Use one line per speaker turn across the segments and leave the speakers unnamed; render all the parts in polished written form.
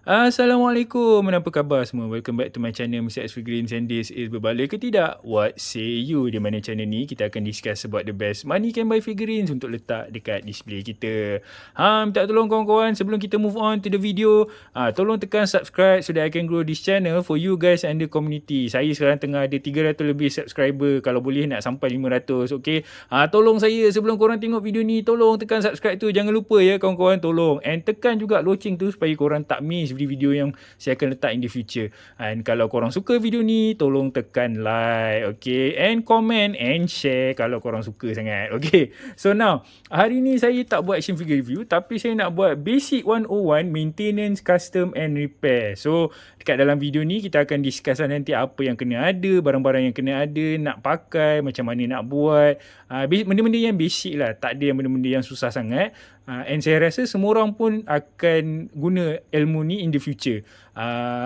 Assalamualaikum, apa khabar semua? Welcome back to my channel Mr. X Figurines, and this is Berbala ke Tidak? What say you? Di mana channel ni kita akan discuss about the best money can buy figurines untuk letak dekat display kita. Minta tolong kawan-kawan sebelum kita move on to the video, tolong tekan subscribe so that I can grow this channel for you guys and the community. Saya sekarang tengah ada 300 lebih subscriber, kalau boleh nak sampai 500, okay? Tolong saya sebelum korang tengok video ni, tolong tekan subscribe tu, jangan lupa ya kawan-kawan, tolong. And tekan juga loceng tu supaya korang tak miss video-video yang saya akan letak in the future. And kalau korang suka video ni, tolong tekan like, okay? And comment and share kalau korang suka sangat, okay? So now, hari ni saya tak buat action figure review, tapi saya nak buat basic 101 maintenance, custom and repair. So, dekat dalam video ni kita akan discuss nanti apa yang kena ada, barang-barang yang kena ada, nak pakai, macam mana nak buat. Benda-benda yang basic lah, tak ada yang benda-benda yang susah sangat. And saya rasa semua orang pun akan guna ilmu ni in the future.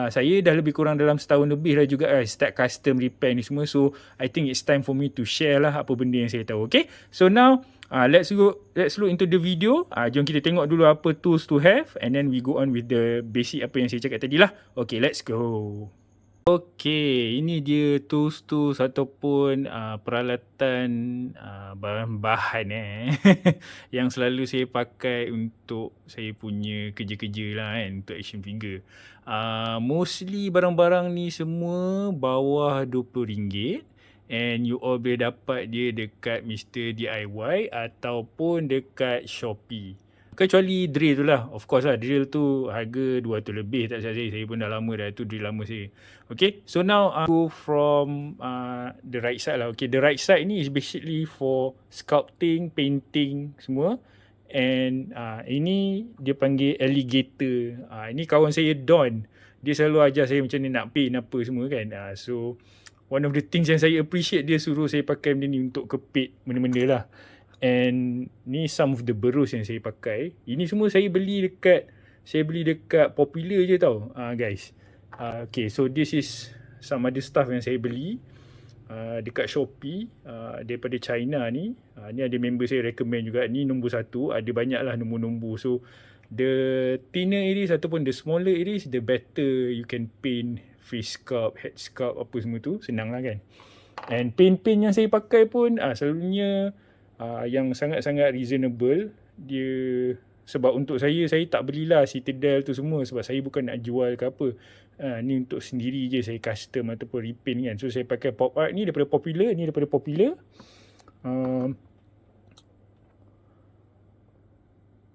Saya dah lebih kurang dalam setahun lebih dah juga start custom repair ni semua. So I think it's time for me to share lah apa benda yang saya tahu. Okay, so now let's look into the video. Jom kita tengok dulu apa tools to have, and then we go on with the basic apa yang saya cakap tadi lah. Okay, let's go. Okay, ini dia tools ataupun peralatan bahan-bahan yang selalu saya pakai untuk saya punya kerja-kerja lah kan, untuk action figure. Mostly barang-barang ni semua bawah RM20, and you all boleh dapat dia dekat Mr. DIY ataupun dekat Shopee. Kecuali drill tu lah. Of course lah, drill tu harga 200 lebih tak salah saya. Saya pun dah lama dah, tu drill lama saya. Okay, so now go from the right side lah. Okay, the right side ni is basically for sculpting, painting semua. And ini dia panggil alligator. Ini kawan saya Don. Dia selalu ajar saya macam ni nak paint apa semua kan. So one of the things yang saya appreciate, dia suruh saya pakai benda ni untuk kepit benda-benda lah. And ni some of the berus yang saya pakai. Ini semua saya beli dekat Popular je tau, guys. Okay, so this is some other stuff yang saya beli dekat Shopee, daripada China ni. Ni ada member saya recommend juga. Ni nombor 1, ada banyak lah nombor-nombor. So the thinner it is ataupun the smaller it is, the better you can paint face sculpt, head sculpt, apa semua tu. Senang lah kan. And paint yang saya pakai pun selalunya yang sangat-sangat reasonable. Dia sebab untuk saya tak belilah Citadel tu semua, sebab saya bukan nak jual ke apa. Ni untuk sendiri je saya custom ataupun repaint kan. So saya pakai pop art ni daripada Popular, ni daripada Popular.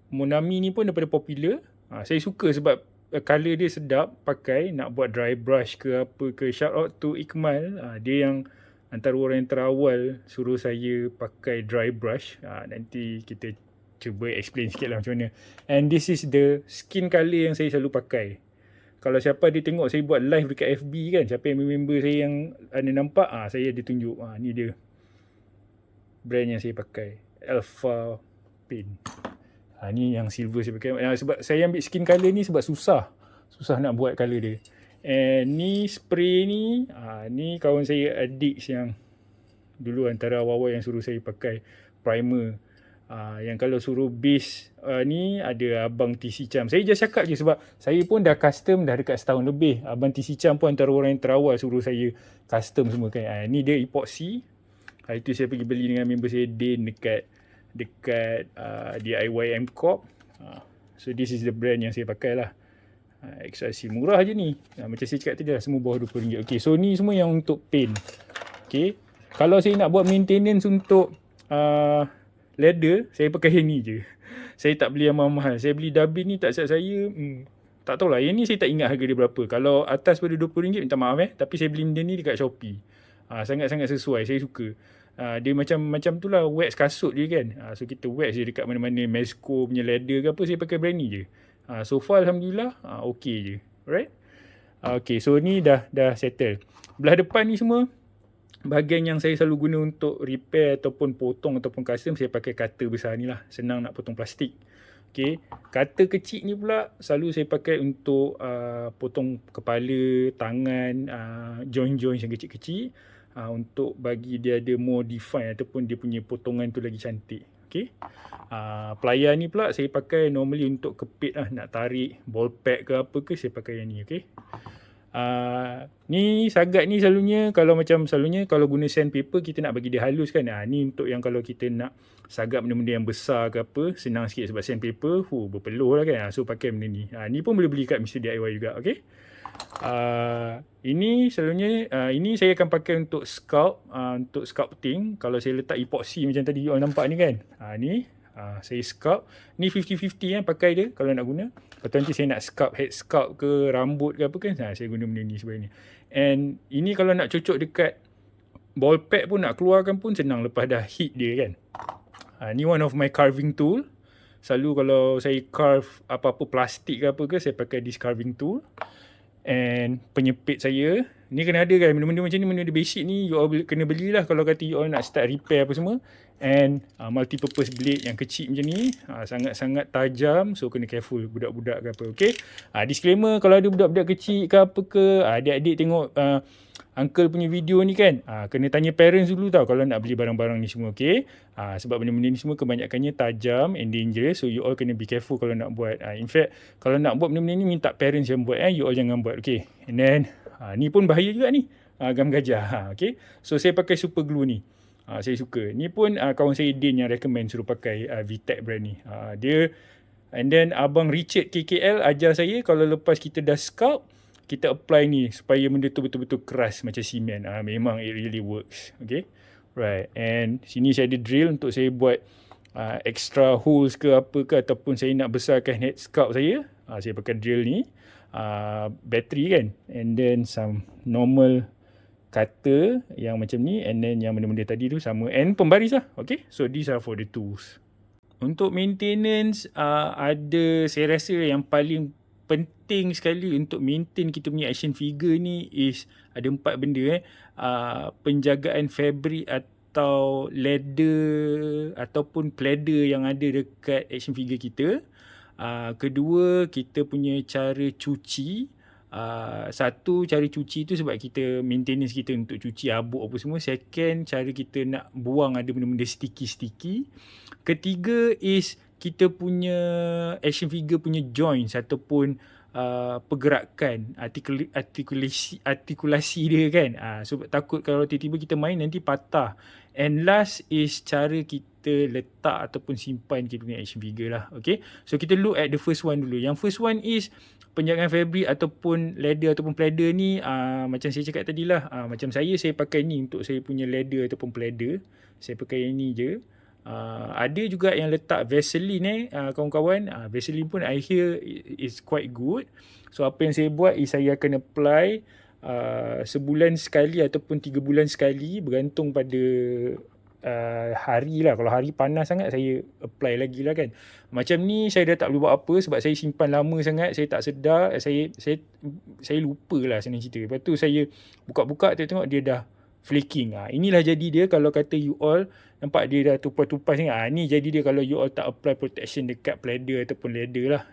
Monami ni pun daripada Popular. Saya suka sebab colour dia sedap pakai, nak buat dry brush ke apa ke. Shout out to Ikmal, dia yang antara orang yang terawal suruh saya pakai dry brush. Nanti kita cuba explain sikit lah macam mana. And this is the skin colour yang saya selalu pakai. Kalau siapa dia tengok saya buat live dekat FB kan, siapa yang member saya yang ada nampak, saya ada tunjuk. Ni dia brand yang saya pakai, Alpha Paint. Ni yang silver saya pakai. Sebab saya ambil skin colour ni sebab susah nak buat colour dia. And ni spray ni, ni kawan saya Adix yang dulu antara awal-awal yang suruh saya pakai primer. Yang kalau suruh base ni ada Abang TC Cham. Saya just cakap je sebab saya pun dah custom dah dekat setahun lebih. Abang TC Cham pun antara orang yang terawal suruh saya custom semua kan. Ni dia epoxy. Hari tu saya pergi beli dengan member saya Dane dekat DIY MCorp. So this is the brand yang saya pakai lah. XRC murah je ni. Macam saya cakap tadi lah, semua bawah RM20. Okay, so ni semua yang untuk paint. Okay, kalau saya nak buat maintenance untuk leather, saya pakai yang ni je. Saya tak beli yang mahal-mahal. Saya beli Dublin ni tak silap saya, tak tahulah, yang ni saya tak ingat harga dia berapa. Kalau atas pada RM20, minta maaf tapi saya beli benda ni dekat Shopee. Sangat-sangat sesuai, saya suka. Dia macam tu lah, wax kasut je kan. So kita wax je dekat mana-mana, Mezco punya leather ke apa, saya pakai brand ni je. So far Alhamdulillah okay je. Alright. Okay, so ni dah settle. Belah depan ni semua bahagian yang saya selalu guna untuk repair ataupun potong ataupun custom, saya pakai cutter besar ni lah. Senang nak potong plastik. Okay, cutter kecil ni pula selalu saya pakai untuk potong kepala, tangan, joint-joint yang kecil-kecil, untuk bagi dia ada more define ataupun dia punya potongan tu lagi cantik. Okay. Plier ni pula saya pakai normally untuk kepit lah, nak tarik ball pack ke apa ke, saya pakai yang ni. Okay. Ni sagat ni selalunya kalau guna sandpaper kita nak bagi dia halus kan. Ni untuk yang kalau kita nak sagat benda-benda yang besar ke apa, senang sikit sebab sandpaper berpeluh lah kan. So pakai benda ni. Ni pun boleh beli kat Mr. DIY juga. Okay. Ini selalunya ini saya akan pakai untuk untuk sculpting. Kalau saya letak epoxy macam tadi you all nampak ni kan. Ni saya sculpt. Ni 50-50 pakai dia kalau nak guna. Lepas tu nanti saya nak sculpt, head sculpt ke rambut ke apa kan, saya guna benda ni sebenarnya. And ini kalau nak cocok dekat ball pack pun, nak keluarkan pun senang lepas dah heat dia kan. Ni one of my carving tool. Selalu kalau saya carve apa-apa plastik ke apa ke, saya pakai this carving tool. And penyepit saya ni kena ada kan, benda-benda macam ni, benda-benda basic ni you all kena belilah kalau kata you all nak start repair apa semua. And multi-purpose blade yang kecil macam ni, sangat-sangat tajam, so kena careful budak-budak ke apa. Okay. Disclaimer, kalau ada budak-budak kecil ke apa ke, adik-adik tengok uncle punya video ni kan, kena tanya parents dulu tau kalau nak beli barang-barang ni semua. Okay. Sebab benda-benda ni semua kebanyakannya tajam and dangerous, so you all kena be careful kalau nak buat. In fact, kalau nak buat benda-benda ni minta parents yang buat, you all jangan buat. Okay. And then ni pun bahaya juga ni, gam gajah. Okay. So saya pakai super glue ni. Saya suka. Ni pun kawan saya Din yang recommend suruh pakai VTech brand ni. Dia, and then Abang Richard KKL ajar saya kalau lepas kita dah sculpt, kita apply ni supaya benda tu betul-betul keras macam simen. Memang it really works. Okay. Right. And sini saya ada drill untuk saya buat extra holes ke apa ke, ataupun saya nak besarkan head sculpt saya. Saya pakai drill ni. Battery kan. And then some normal cutter yang macam ni, and then yang benda-benda tadi tu sama, and pembaris lah. Okay. So these are for the tools. Untuk maintenance, ada saya rasa yang paling penting sekali untuk maintain kita punya action figure ni is ada 4 benda. Penjagaan fabric atau leather ataupun pleather yang ada dekat action figure kita. Kedua, kita punya cara cuci. Satu, cara cuci tu sebab kita maintenance kita untuk cuci habuk apa semua. Second, cara kita nak buang ada benda-benda sticky-sticky. Ketiga is kita punya action figure punya joints ataupun pergerakan, artikulasi dia kan. Sebab takut kalau tiba-tiba kita main nanti patah. And last is cara kita letak ataupun simpan kita punya action figure lah. Okay. So kita look at the first one dulu. Yang first one is penjagaan fabric ataupun leather ataupun pleather ni, macam saya cakap tadi lah. Macam saya pakai ni untuk saya punya leather ataupun pleather. Saya pakai yang ni je. Ada juga yang letak Vaseline kawan-kawan. Vaseline pun I hear is quite good. So apa yang saya buat is saya akan apply sebulan sekali ataupun 3 bulan sekali, bergantung pada hari lah. Kalau hari panas sangat saya apply lagi lah kan. Macam ni saya dah tak boleh buat apa sebab saya simpan lama sangat, saya tak sedar, saya lupa lah senang cerita. Lepas tu saya buka-buka tengok dia dah flaking. Inilah jadi dia kalau kata you all nampak dia dah tupas-tupas ni. Ni jadi dia kalau you all tak apply protection dekat pleather ataupun leather lah.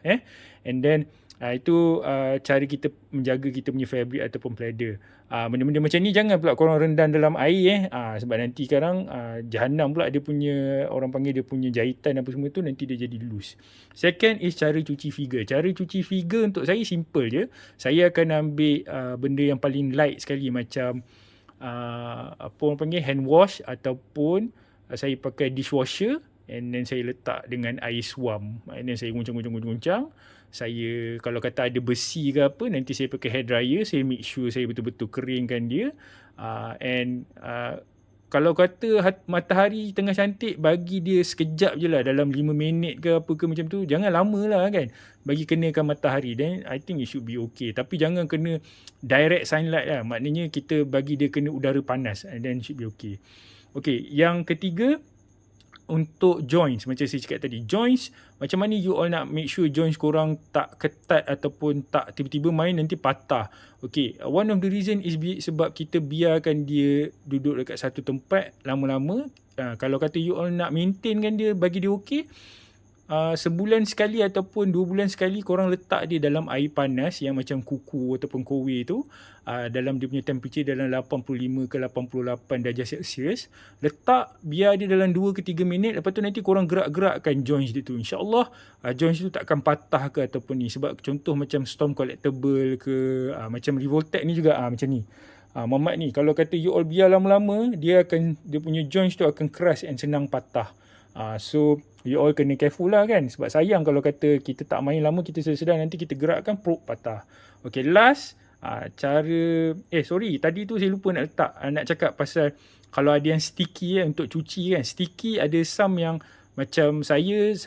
And then itu cara kita menjaga kita punya fabric ataupun pleather. Benda-benda macam ni jangan pula korang rendam dalam air sebab nanti sekarang jahanam pula dia punya, orang panggil dia punya jahitan apa semua tu, nanti dia jadi loose. Second is cara cuci figure. Cara cuci figure untuk saya simple je. Saya akan ambil benda yang paling light sekali, macam apa orang panggil hand wash, ataupun saya pakai dishwasher, and then saya letak dengan air suam, and then saya guncang. Saya kalau kata ada besi ke apa, nanti saya pakai hair dryer, saya make sure saya betul-betul keringkan dia. Kalau kata matahari tengah cantik, bagi dia sekejap je lah, dalam 5 minit ke apa ke macam tu. Jangan lama lah kan, bagi kenakan matahari, then I think it should be okay. Tapi jangan kena direct sunlight lah, maknanya kita bagi dia kena udara panas, and then should be okay. Okay, yang ketiga, untuk joints, macam saya cakap tadi, joints macam mana you all nak make sure joints korang tak ketat ataupun tak tiba-tiba main nanti patah. Okay, one of the reason is sebab kita biarkan dia duduk dekat satu tempat lama-lama. Kalau kata you all nak maintainkan dia, bagi dia okay, sebulan sekali ataupun 2 bulan sekali korang letak dia dalam air panas yang macam kuku ataupun kowe tu, dalam dia punya temperature dalam 85 ke 88 darjah Celsius. Letak biar dia dalam 2 ke 3 minit, lepas tu nanti korang gerak-gerakkan joints dia tu. InsyaAllah joints tu takkan patah ke ataupun ni. Sebab contoh macam Storm Collectible ke, macam Revoltech ni juga macam ni. Mamat ni kalau kata you all biar lama-lama, dia punya joints tu akan keras and senang patah. So you all kena careful lah kan, sebab sayang kalau kata kita tak main lama, kita sedar nanti kita gerakkan prop patah. Okay, last cara tadi tu saya lupa nak letak, nak cakap pasal kalau ada yang sticky untuk cuci kan. Sticky ada some yang macam saya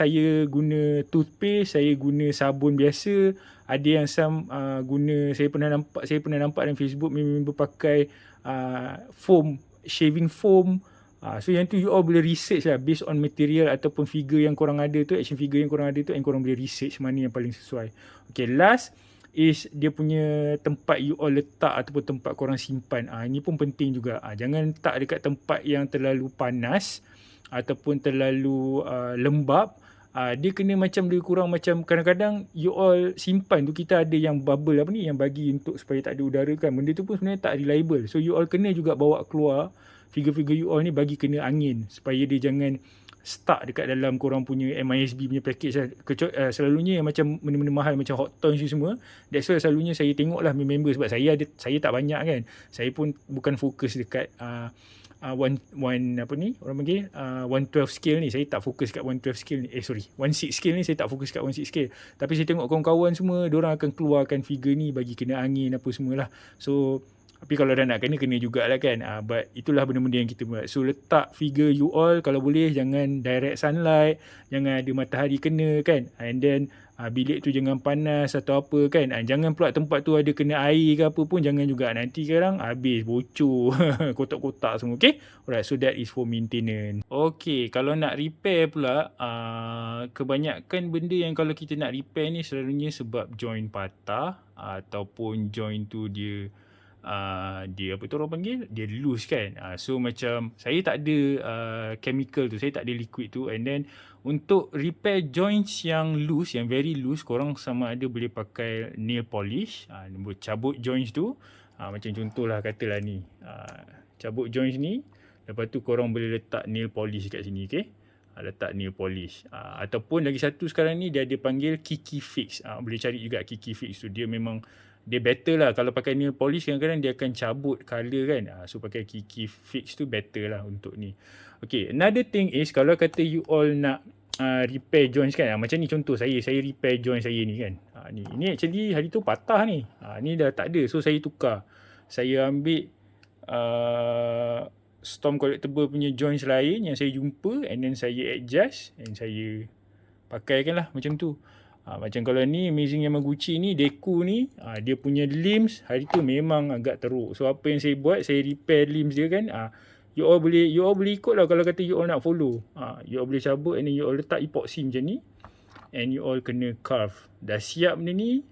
guna toothpaste, saya guna sabun biasa. Ada yang some guna, saya pernah nampak dalam Facebook member pakai foam, shaving foam. So yang tu you all boleh research lah based on material ataupun figure yang korang ada tu, action figure yang korang ada tu, and korang boleh research mana yang paling sesuai. Okay, last is dia punya tempat you all letak ataupun tempat korang simpan. Ini pun penting juga. Jangan letak dekat tempat yang terlalu panas ataupun terlalu lembab. Dia kena macam lebih kurang macam, kadang-kadang you all simpan tu kita ada yang bubble yang bagi untuk supaya tak ada udara kan. Benda tu pun sebenarnya tak reliable. So you all kena juga bawa keluar figure-figure you all ni, bagi kena angin supaya dia jangan stuck dekat dalam korang punya MISB punya package lah. Selalunya yang macam benda-benda mahal macam Hot Toys ni semua, that's why selalunya saya tengok lah member, sebab saya tak banyak kan. Saya pun bukan fokus dekat 112 scale ni. Saya tak fokus kat 112 scale ni. 16 scale ni saya tak fokus kat 16 scale. Tapi saya tengok kawan-kawan semua, diorang akan keluarkan figure ni bagi kena angin apa semualah. So tapi kalau dah nak kena jugalah kan. But itulah benda-benda yang kita buat. So letak figure you all kalau boleh jangan direct sunlight, jangan ada matahari kena kan. And then bilik tu jangan panas atau apa kan. Jangan pula tempat tu ada kena air ke apa pun, jangan juga. Nanti sekarang habis bocor kotak-kotak semua. Okay, alright, so that is for maintenance. Okay, kalau nak repair pula, kebanyakan benda yang kalau kita nak repair ni selalunya sebab joint patah ataupun joint tu dia apa tu orang panggil, dia loose kan. So macam saya tak ada chemical tu, saya tak ada liquid tu. And then untuk repair joints yang loose, yang very loose, korang sama ada boleh pakai nail polish, cabut joints tu. Macam contohlah katalah ni, cabut joints ni, lepas tu korang boleh letak nail polish kat sini. Okay, letak nail polish. Ataupun lagi satu sekarang ni dia ada panggil Kiki Fix. Boleh cari juga Kiki Fix tu. Dia better lah. Kalau pakai nail polish kadang-kadang dia akan cabut colour kan. So pakai Kiki Fix tu better lah untuk ni. Okay, another thing is kalau kata you all nak repair joints kan. Macam ni contoh saya repair joint saya ni kan. Ni actually hari tu patah ni. Ni dah tak ada. So saya tukar. Saya ambil Storm Collectible punya joints lain yang saya jumpa, and then saya adjust and saya pakaikan lah macam tu. Macam kalau ni Amazing Yamaguchi ni, Deku ni, dia punya limbs hari tu memang agak teruk. So apa yang saya buat, saya repair limbs dia kan. You all boleh ikut lah kalau kata you all nak follow. You all boleh cabut and then you all letak epoxy macam ni, and you all kena carve. Dah siap benda ni,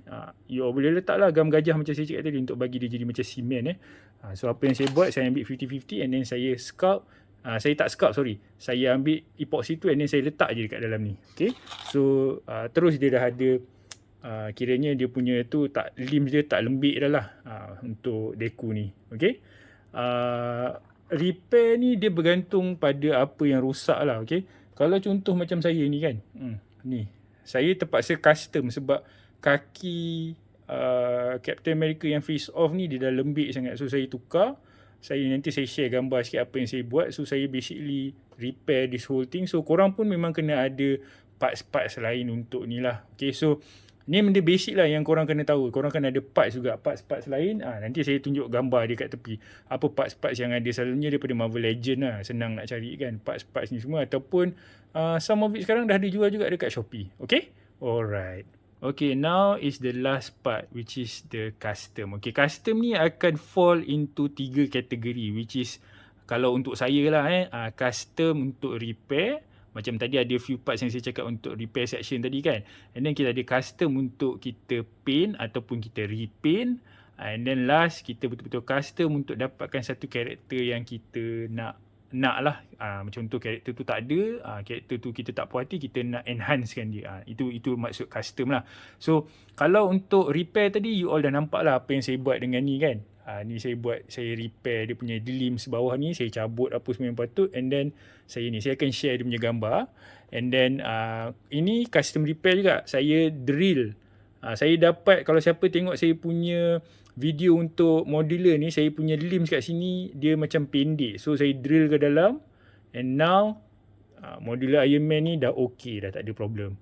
you all boleh letak lah gam gajah macam saya cakap tadi untuk bagi dia jadi macam simen. So apa yang saya buat, saya ambil 50-50 and then saya sculpt. Saya tak sculpt, saya ambil epoxy tu and then saya letak je dekat dalam ni. Okay, so terus dia dah ada, kiranya dia punya tu tak, limbs dia tak lembik dah lah untuk Deku ni. Okay, repair ni dia bergantung pada apa yang rosak lah. Okay, kalau contoh macam saya ni kan, ni saya terpaksa custom sebab kaki Captain America yang face off ni dia dah lembik sangat. So saya tukar. Nanti saya share gambar sikit apa yang saya buat. So saya basically repair this whole thing. So korang pun memang kena ada parts-parts lain untuk ni lah. Okay, so ni benda basic lah yang korang kena tahu. Korang kena ada parts juga, parts-parts lain. Nanti saya tunjuk gambar dia kat tepi. Apa parts-parts yang ada, selalunya daripada Marvel Legend lah. Senang nak cari kan parts-parts ni semua. Ataupun some of it sekarang dah ada jual juga dekat Shopee. Okay, alright. Okay, now is the last part, which is the custom. Okay, custom ni akan fall into 3 kategori, which is kalau untuk saya lah custom untuk repair. Macam tadi ada few parts yang saya cakap untuk repair section tadi kan. And then kita ada custom untuk kita paint ataupun kita repaint. And then last, kita betul-betul custom untuk dapatkan satu karakter yang kita nak nak lah, macam contoh karakter tu tak ada, karakter tu kita tak puas hati, kita nak enhancekan dia. Itu maksud custom lah. So kalau untuk repair tadi, you all dah nampak lah apa yang saya buat dengan ni kan. Ni saya repair dia punya limbs bawah ni, saya cabut apa semua yang patut, and then saya akan share dia punya gambar. And then ini custom repair juga, saya drill. Saya dapat, kalau siapa tengok saya punya video untuk modular ni, saya punya limbs kat sini dia macam pendek, so saya drill ke dalam, and now modular Iron Man ni dah okay, dah tak ada problem.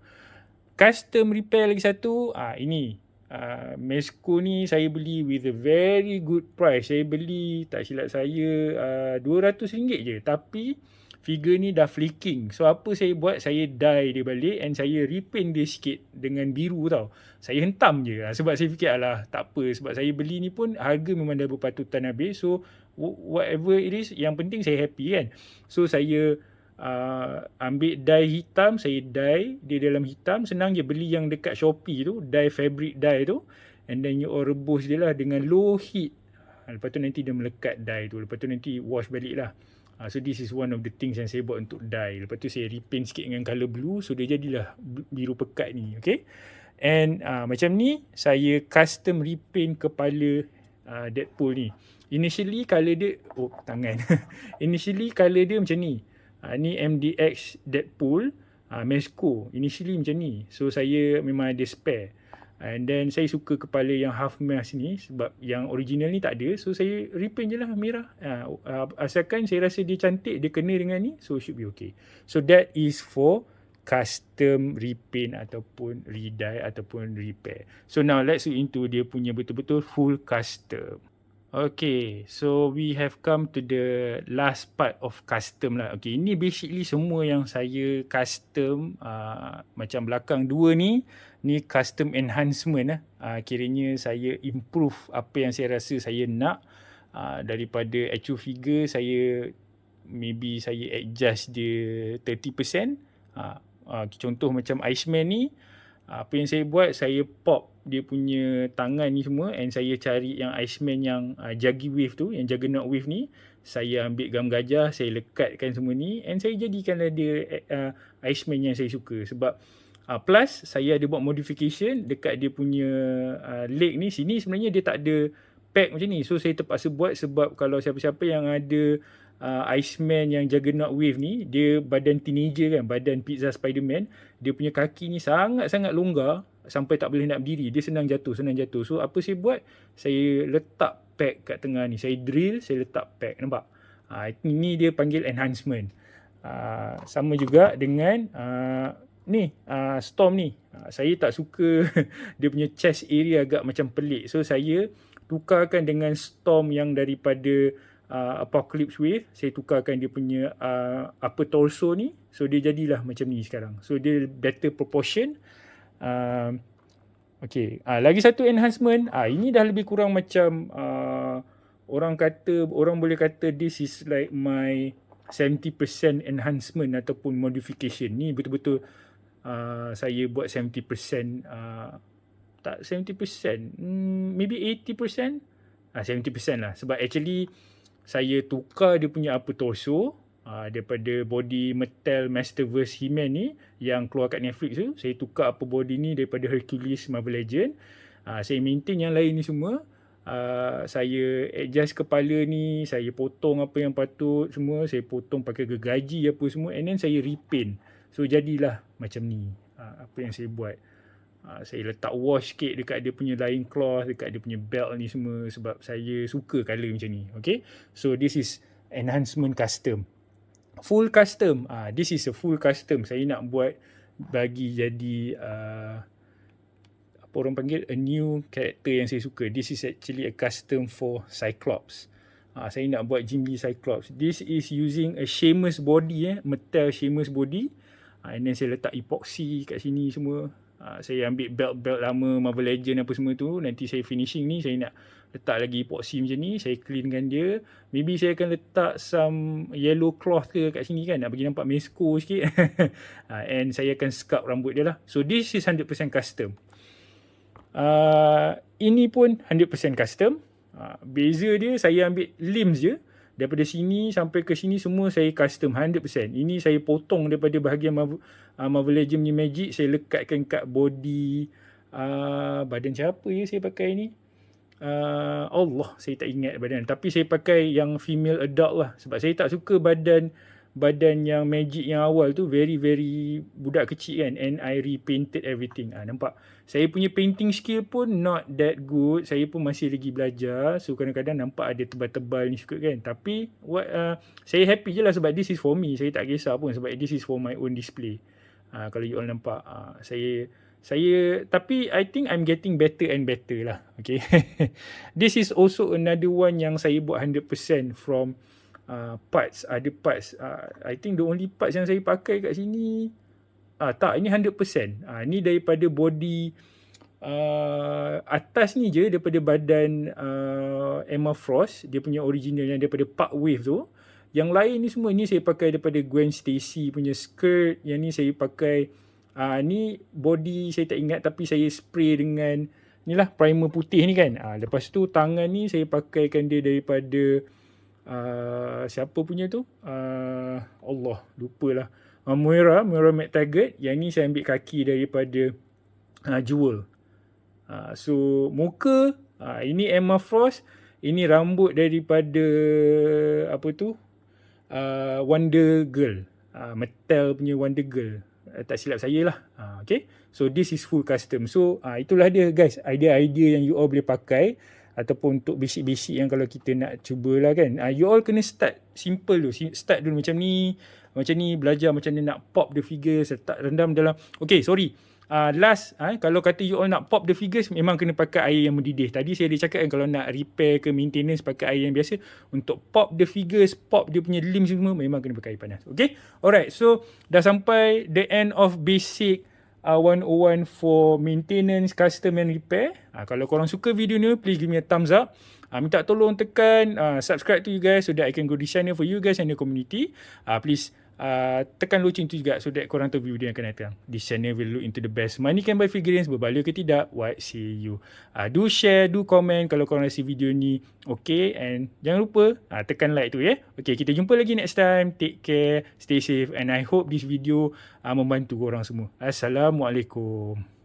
Custom repair lagi satu, ini Mezco ni saya beli with a very good price. Saya beli, tak silap saya, RM200 je, tapi figure ni dah flicking. So apa saya buat, saya dye dia balik and saya repaint dia sikit dengan biru tau. Saya hentam je, sebab saya fikir alah tak apa, sebab saya beli ni pun harga memang dah berpatutan habis. So whatever it is, yang penting saya happy kan. So saya ambil dye hitam, saya dye dia dalam hitam. Senang je, beli yang dekat Shopee tu, dye fabric dye tu, and then you all rebus dia lah dengan low heat. Lepas tu nanti dia melekat dye tu, lepas tu nanti wash balik lah. So this is one of the things yang saya buat untuk dye. Lepas tu saya repaint sikit dengan colour blue, so dia jadilah biru pekat ni. Okay, and macam ni saya custom repaint kepala Deadpool ni. Initially colour dia, tangan initially colour dia macam ni. Ni MDX Deadpool Mezco, initially macam ni. So saya memang ada spare, and then saya suka kepala yang half mask ni, sebab yang original ni tak ada. So saya repaint je lah merah. Asalkan saya rasa dia cantik, dia kena dengan ni, so should be okay. So that is for custom repaint ataupun redye ataupun repair. So now let's look into dia punya betul-betul full custom. Okay, so we have come to the last part of custom lah. Okay, ini basically semua yang saya custom. Macam belakang dua ni custom enhancement lah. Kiranya saya improve apa yang saya rasa saya nak. Daripada actual figure, maybe saya adjust dia 30%. Contoh macam Iceman ni, apa yang saya buat, saya pop dia punya tangan ni semua, and saya cari yang Iceman yang Juggy Wave tu, yang Juggernaut Wave ni, saya ambil gam gajah, saya lekatkan semua ni, and saya jadikanlah dia Iceman yang saya suka. Sebab plus saya ada buat modification dekat dia punya leg ni. Sini sebenarnya dia tak ada pack macam ni, so saya terpaksa buat. Sebab kalau siapa-siapa yang ada Iceman yang Juggernaut Wave ni, dia badan teenager kan, badan pizza Spiderman, dia punya kaki ni sangat-sangat longgar sampai tak boleh nak berdiri, dia senang jatuh. So apa saya buat, saya letak pack kat tengah ni, saya drill, saya letak pack, nampak? Ini dia panggil enhancement. Sama juga dengan Storm ni, saya tak suka dia punya chest area agak macam pelik, so saya tukarkan dengan Storm yang daripada Apocalypse Wave. Saya tukarkan dia punya upper torso ni, so dia jadilah macam ni sekarang. So dia better proportion. Okay, lagi satu enhancement. Ini dah lebih kurang macam orang boleh kata this is like my 70% enhancement ataupun modification. Ni betul-betul saya buat 70%, tak 70%, maybe 80%, 70% lah. Sebab actually saya tukar dia punya upper torso daripada body Mattel Masterverse He-Man ni yang keluar kat Netflix tu. Saya tukar upper body ni daripada Hercules Marvel Legend. Saya maintain yang lain ni semua. Saya adjust kepala ni, saya potong apa yang patut semua, saya potong pakai gergaji apa semua, and then saya repaint. So jadilah macam ni apa yang saya buat. Saya letak wash sikit dekat dia punya line cloth, dekat dia punya belt ni semua, sebab saya suka colour macam ni. Okay, so this is enhancement custom. Full custom, this is a full custom. Saya nak buat bagi jadi apa orang panggil, a new character yang saya suka. This is actually a custom for Cyclops. Saya nak buat Jim Lee Cyclops. This is using a Sheamus body, Mattel Sheamus body, and then saya letak epoxy kat sini semua. Saya ambil belt-belt lama Marvel Legend apa semua tu. Nanti saya finishing ni, saya nak letak lagi epoxy macam ni, saya cleankan dia. Maybe saya akan letak some yellow cloth ke kat sini kan, nak bagi nampak Mezco sikit. And saya akan sculpt rambut dia lah. So this is 100% custom. Ini pun 100% custom. Beza dia, saya ambil limbs je, Daripada sini sampai ke sini semua saya custom 100%. Ini saya potong daripada bahagian Marvel Legends punya magic, saya lekatkan kat body badan siapa ya saya pakai ni? Allah, saya tak ingat badan. Tapi saya pakai yang female adult lah. Sebab saya tak suka badan yang magic yang awal tu very budak kecil kan. And I repainted everything. Nampak? Saya punya painting skill pun not that good. Saya pun masih lagi belajar. So kadang-kadang nampak ada tebal-tebal ni suka kan. Tapi saya happy je lah sebab this is for me. Saya tak kisah pun sebab this is for my own display. Kalau you all nampak. Saya tapi I think I'm getting better and better lah. Okay. This is also another one yang saya buat 100% from parts. Ada parts. I think the only parts yang saya pakai kat sini. Tak, ini 100%. Ni daripada body atas ni je, daripada badan Emma Frost. Dia punya original yang daripada Park Wave tu. Yang lain ni semua, ni saya pakai daripada Gwen Stacy punya skirt. Yang ni saya pakai, ni body saya tak ingat tapi saya spray dengan ni lah primer putih ni kan. Lepas tu tangan ni saya pakaikan dia daripada siapa punya tu? Allah, lupalah. Moira McTaggart. Yang ni saya ambil kaki daripada Jewel. So muka, ini Emma Frost. Ini rambut daripada apa tu? Wonder Girl. Mattel punya Wonder Girl. Tak silap saya lah. Okay. So this is full custom. So itulah dia guys. Idea-idea yang you all boleh pakai. Ataupun untuk basic-basic yang kalau kita nak cubalah kan. You all kena start simple dulu. Start dulu macam ni. Belajar macam ni nak pop the figures. Letak rendam dalam. Okay, sorry. Last, kalau kata you all nak pop the figures, memang kena pakai air yang mendidih. Tadi saya ada cakap kan, kalau nak repair ke maintenance pakai air yang biasa. Untuk pop the figures, pop dia punya limbs semua, memang kena pakai air panas. Okay? Alright, so dah sampai the end of basic 101 for maintenance, custom and repair. Kalau korang suka video ni, please give me a thumbs up. Minta tolong tekan subscribe to you guys so that I can grow this channel for you guys and the community. Please tekan loceng tu juga so that korang tahu video yang akan datang. This channel will look into the best money can buy figurines, berbaloi ke tidak, what say you. Do share, do comment kalau korang rasa video ni okay, and jangan lupa tekan like tu ya. Okay, kita jumpa lagi next time. Take care, stay safe, and I hope this video membantu korang semua. Assalamualaikum.